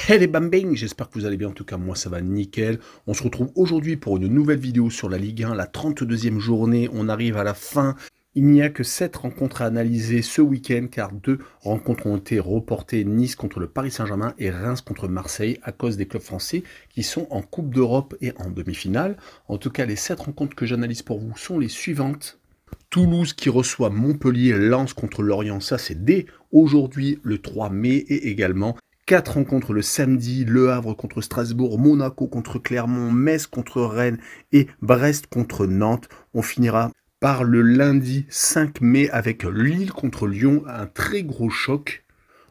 Hey les bambins, j'espère que vous allez bien, en tout cas moi ça va nickel. On se retrouve aujourd'hui pour une nouvelle vidéo sur la Ligue 1, la 32e journée, on arrive à la fin. Il n'y a que 7 rencontres à analyser ce week-end car 2 rencontres ont été reportées, Nice contre le Paris Saint-Germain et Reims contre Marseille à cause des clubs français qui sont en Coupe d'Europe et en demi-finale. En tout cas les 7 rencontres que j'analyse pour vous sont les suivantes. Toulouse qui reçoit Montpellier, Lens contre Lorient, ça c'est dès aujourd'hui le 3 mai et également 4 rencontres le samedi, Le Havre contre Strasbourg, Monaco contre Clermont, Metz contre Rennes et Brest contre Nantes. On finira par le lundi 5 mai avec Lille contre Lyon, un très gros choc.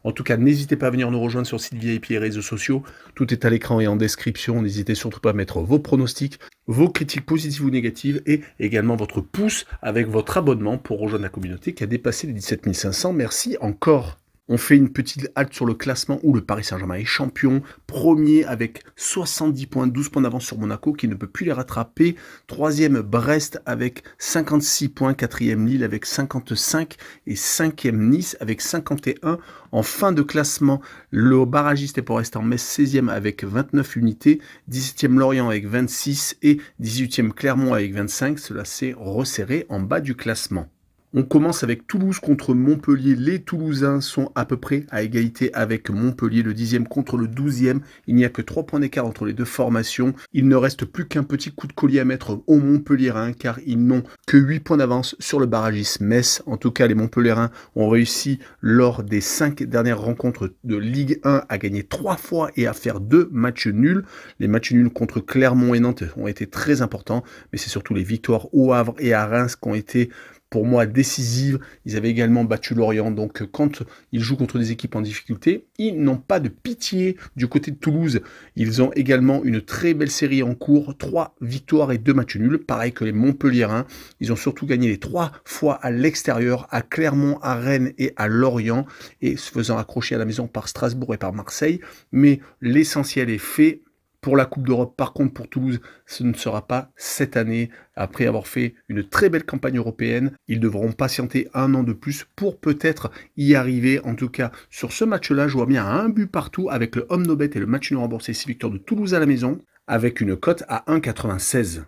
En tout cas, n'hésitez pas à venir nous rejoindre sur le site VIP et réseaux sociaux. Tout est à l'écran et en description. N'hésitez surtout pas à mettre vos pronostics, vos critiques positives ou négatives et également votre pouce avec votre abonnement pour rejoindre la communauté qui a dépassé les 17 500. Merci encore. On fait une petite halte sur le classement où le Paris Saint-Germain est champion, premier avec 70 points, 12 points d'avance sur Monaco qui ne peut plus les rattraper. Troisième Brest avec 56 points, quatrième Lille avec 55 et cinquième Nice avec 51. En fin de classement, le barragiste est pour rester en Metz 16e avec 29 unités, 17e Lorient avec 26 et 18e Clermont avec 25. Cela s'est resserré en bas du classement. On commence avec Toulouse contre Montpellier. Les Toulousains sont à peu près à égalité avec Montpellier, le 10e contre le 12e. Il n'y a que 3 points d'écart entre les deux formations. Il ne reste plus qu'un petit coup de collier à mettre aux Montpelliérains car ils n'ont que 8 points d'avance sur le barragiste Metz. En tout cas, les Montpelliérains ont réussi lors des 5 dernières rencontres de Ligue 1 à gagner 3 fois et à faire 2 matchs nuls. Les matchs nuls contre Clermont et Nantes ont été très importants, mais c'est surtout les victoires au Havre et à Reims qui ont été pour moi décisive. Ils avaient également battu Lorient, donc quand ils jouent contre des équipes en difficulté, ils n'ont pas de pitié du côté de Toulouse. Ils ont également une très belle série en cours, 3 victoires et 2 matchs nuls, pareil que les Montpelliérains. Ils ont surtout gagné les 3 fois à l'extérieur, à Clermont, à Rennes et à Lorient, et se faisant accrocher à la maison par Strasbourg et par Marseille. Mais l'essentiel est fait. Pour la Coupe d'Europe, par contre, pour Toulouse, ce ne sera pas cette année. Après avoir fait une très belle campagne européenne, ils devront patienter un an de plus pour peut-être y arriver. En tout cas, sur ce match-là, je vois bien un but partout avec le home no bet et le match nul remboursé 6 victoires de Toulouse à la maison, avec une cote à 1,96.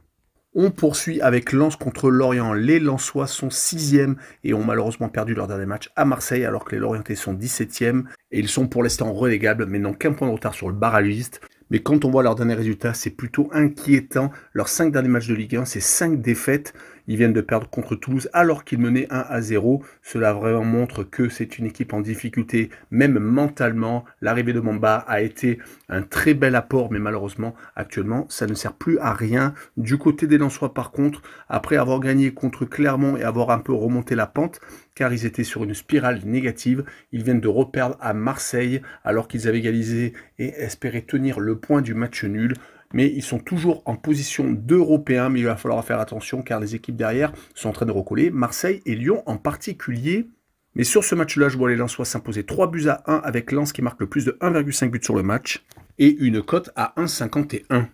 On poursuit avec Lens contre Lorient. Les Lensois sont 6e et ont malheureusement perdu leur dernier match à Marseille alors que les Lorientais sont 17e. Et ils sont pour l'instant relégables mais n'ont qu'un point de retard sur le barragiste. Mais quand on voit leurs derniers résultats, c'est plutôt inquiétant. Leurs 5 derniers matchs de Ligue 1, c'est 5 défaites. Ils viennent de perdre contre Toulouse alors qu'ils menaient 1-0. Cela vraiment montre que c'est une équipe en difficulté, même mentalement. L'arrivée de Mamba a été un très bel apport, mais malheureusement, actuellement, ça ne sert plus à rien. Du côté des Lensois, par contre, après avoir gagné contre Clermont et avoir un peu remonté la pente, car ils étaient sur une spirale négative, ils viennent de reperdre à Marseille alors qu'ils avaient égalisé et espéraient tenir le point du match nul. Mais ils sont toujours en position d'Européens, mais il va falloir faire attention car les équipes derrière sont en train de recoller, Marseille et Lyon en particulier. Mais sur ce match-là, je vois les Lensois s'imposer 3-1 avec Lens qui marque le plus de 1,5 buts sur le match et une cote à 1,51.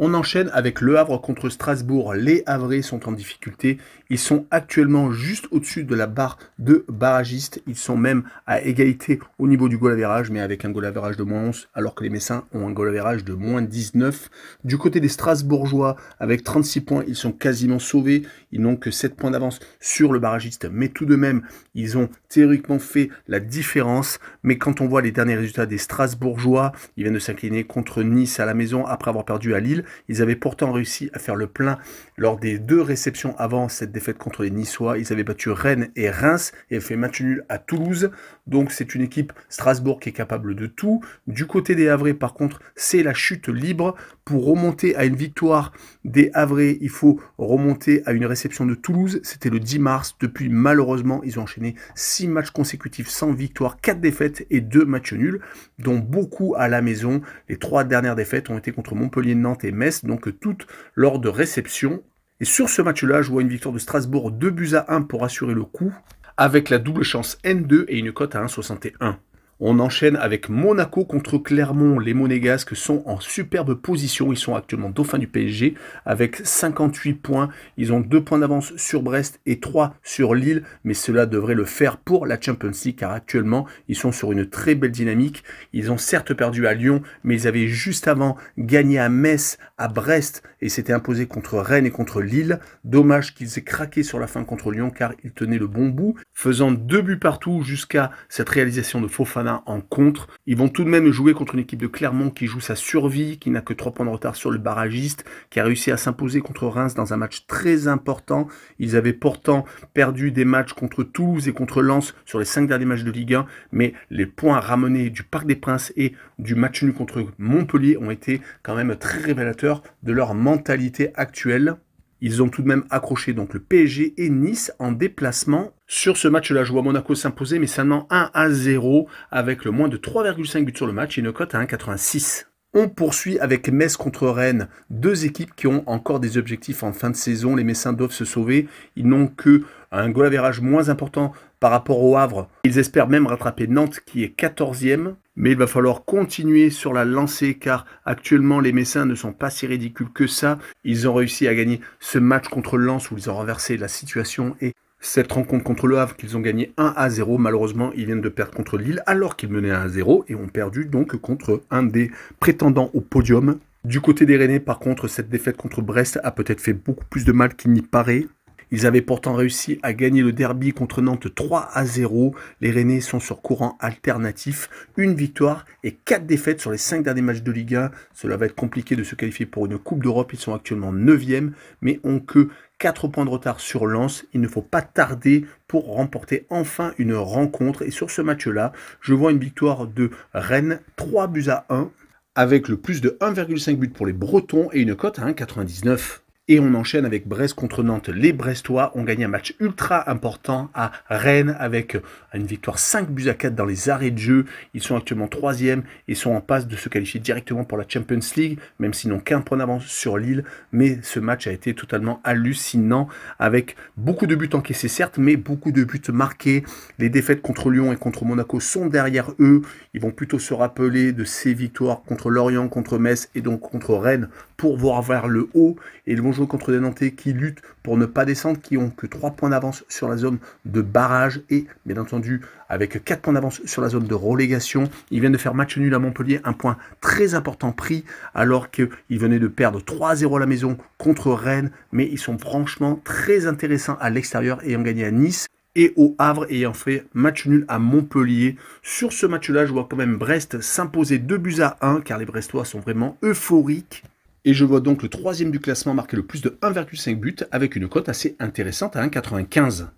On enchaîne avec Le Havre contre Strasbourg. Les Havrais sont en difficulté. Ils sont actuellement juste au-dessus de la barre de barragiste. Ils sont même à égalité au niveau du goal average, mais avec un goal average de moins 11, alors que les Messins ont un goal average de moins 19. Du côté des Strasbourgeois, avec 36 points, ils sont quasiment sauvés. Ils n'ont que 7 points d'avance sur le barragiste, mais tout de même, ils ont théoriquement fait la différence. Mais quand on voit les derniers résultats des Strasbourgeois, ils viennent de s'incliner contre Nice à la maison après avoir perdu à Lille. Ils avaient pourtant réussi à faire le plein lors des 2 réceptions avant cette défaite contre les Niçois. Ils avaient battu Rennes et Reims et fait match nul à Toulouse. Donc c'est une équipe Strasbourg qui est capable de tout. Du côté des Havrais, par contre, c'est la chute libre. Pour remonter à une victoire des Havrais, il faut remonter à une réception de Toulouse. C'était le 10 mars. Depuis, malheureusement, ils ont enchaîné 6 matchs consécutifs sans victoire, 4 défaites et 2 matchs nuls, dont beaucoup à la maison. Les 3 dernières défaites ont été contre Montpellier, Nantes et Metz, donc toutes lors de réception. Et sur ce match-là, je vois une victoire de Strasbourg 2-1 pour assurer le coup, avec la double chance N2 et une cote à 1,61. On enchaîne avec Monaco contre Clermont. Les Monégasques sont en superbe position. Ils sont actuellement dauphins du PSG avec 58 points. Ils ont 2 points d'avance sur Brest et 3 sur Lille. Mais cela devrait le faire pour la Champions League car actuellement, ils sont sur une très belle dynamique. Ils ont certes perdu à Lyon, mais ils avaient juste avant gagné à Metz, à Brest et s'étaient imposés contre Rennes et contre Lille. Dommage qu'ils aient craqué sur la fin contre Lyon car ils tenaient le bon bout, faisant 2 buts partout jusqu'à cette réalisation de Fofana en contre. Ils vont tout de même jouer contre une équipe de Clermont qui joue sa survie, qui n'a que 3 points de retard sur le barragiste, qui a réussi à s'imposer contre Reims dans un match très important. Ils avaient pourtant perdu des matchs contre Toulouse et contre Lens sur les 5 derniers matchs de Ligue 1, mais les points ramenés du Parc des Princes et du match nul contre Montpellier ont été quand même très révélateurs de leur mentalité actuelle. Ils ont tout de même accroché donc le PSG et Nice en déplacement. Sur ce match-là, je vois Monaco s'imposer, mais seulement 1-0 avec le moins de 3,5 buts sur le match et une cote à 1,86. On poursuit avec Metz contre Rennes, 2 équipes qui ont encore des objectifs en fin de saison. Les Messins doivent se sauver. Ils n'ont que un goal average moins important par rapport au Havre. Ils espèrent même rattraper Nantes qui est 14e. Mais il va falloir continuer sur la lancée car actuellement les Messins ne sont pas si ridicules que ça. Ils ont réussi à gagner ce match contre Lens où ils ont renversé la situation et cette rencontre contre le Havre qu'ils ont gagné 1-0. Malheureusement, ils viennent de perdre contre Lille alors qu'ils menaient 1-0 et ont perdu donc contre un des prétendants au podium. Du côté des Rennais, par contre, cette défaite contre Brest a peut-être fait beaucoup plus de mal qu'il n'y paraît. Ils avaient pourtant réussi à gagner le derby contre Nantes 3-0. Les Rennais sont sur courant alternatif. Une victoire et 4 défaites sur les 5 derniers matchs de Ligue 1. Cela va être compliqué de se qualifier pour une Coupe d'Europe. Ils sont actuellement 9e, mais ont que 4 points de retard sur Lens. Il ne faut pas tarder pour remporter enfin une rencontre. Et sur ce match-là, je vois une victoire de Rennes 3-1 avec le plus de 1,5 but pour les Bretons et une cote à 1,99. Et on enchaîne avec Brest contre Nantes. Les Brestois ont gagné un match ultra important à Rennes avec une victoire 5-4 dans les arrêts de jeu. Ils sont actuellement 3e et sont en passe de se qualifier directement pour la Champions League, même s'ils n'ont qu'un point d'avance sur Lille. Mais ce match a été totalement hallucinant avec beaucoup de buts encaissés certes, mais beaucoup de buts marqués. Les défaites contre Lyon et contre Monaco sont derrière eux. Ils vont plutôt se rappeler de ces victoires contre Lorient, contre Metz et donc contre Rennes pour voir vers le haut. Et ils vont jouer contre des Nantais qui luttent pour ne pas descendre, qui ont que 3 points d'avance sur la zone de barrage et bien entendu avec 4 points d'avance sur la zone de relégation. Ils viennent de faire match nul à Montpellier, un point très important pris alors qu'ils venaient de perdre 3-0 à la maison contre Rennes, mais ils sont franchement très intéressants à l'extérieur ayant gagné à Nice et au Havre ayant fait match nul à Montpellier. Sur ce match-là, je vois quand même Brest s'imposer 2-1 car les Brestois sont vraiment euphoriques. Et je vois donc le 3e du classement marquer le plus de 1,5 but avec une cote assez intéressante à 1,95.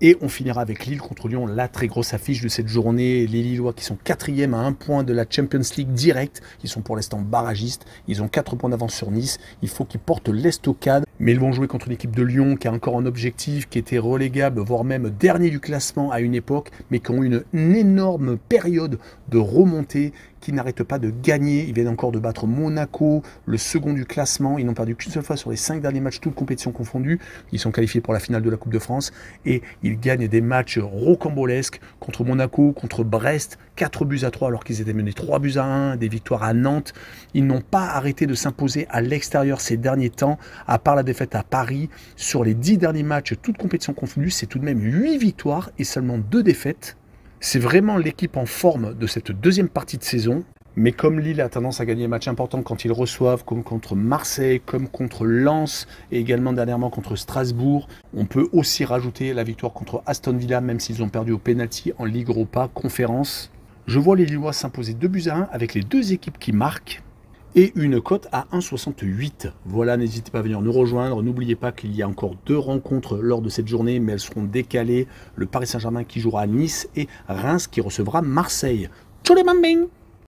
Et on finira avec Lille contre Lyon, la très grosse affiche de cette journée. Les Lillois qui sont 4e à 1 point de la Champions League direct. Ils sont pour l'instant barragistes. Ils ont 4 points d'avance sur Nice. Il faut qu'ils portent l'estocade. Mais ils vont jouer contre une équipe de Lyon qui a encore un objectif, qui était relégable, voire même dernier du classement à une époque, mais qui ont eu une énorme période de remontée, qui n'arrêtent pas de gagner. Ils viennent encore de battre Monaco, le second du classement. Ils n'ont perdu qu'une seule fois sur les 5 derniers matchs, toutes compétitions confondues. Ils sont qualifiés pour la finale de la Coupe de France et ils gagnent des matchs rocambolesques contre Monaco, contre Brest, 4-3 alors qu'ils étaient menés 3-1, des victoires à Nantes. Ils n'ont pas arrêté de s'imposer à l'extérieur ces derniers temps, à part la défaite à Paris. Sur les 10 derniers matchs, toutes compétitions confondues, c'est tout de même 8 victoires et seulement 2 défaites. C'est vraiment l'équipe en forme de cette deuxième partie de saison. Mais comme Lille a tendance à gagner des matchs importants quand ils reçoivent, comme contre Marseille, comme contre Lens, et également dernièrement contre Strasbourg, on peut aussi rajouter la victoire contre Aston Villa, même s'ils ont perdu au pénalty en Ligue Europa Conférence. Je vois les Lillois s'imposer 2-1 avec les 2 équipes qui marquent. Et une cote à 1,68. Voilà, n'hésitez pas à venir nous rejoindre. N'oubliez pas qu'il y a encore 2 rencontres lors de cette journée, mais elles seront décalées. Le Paris Saint-Germain qui jouera à Nice et Reims qui recevra Marseille. Tchou les mambing!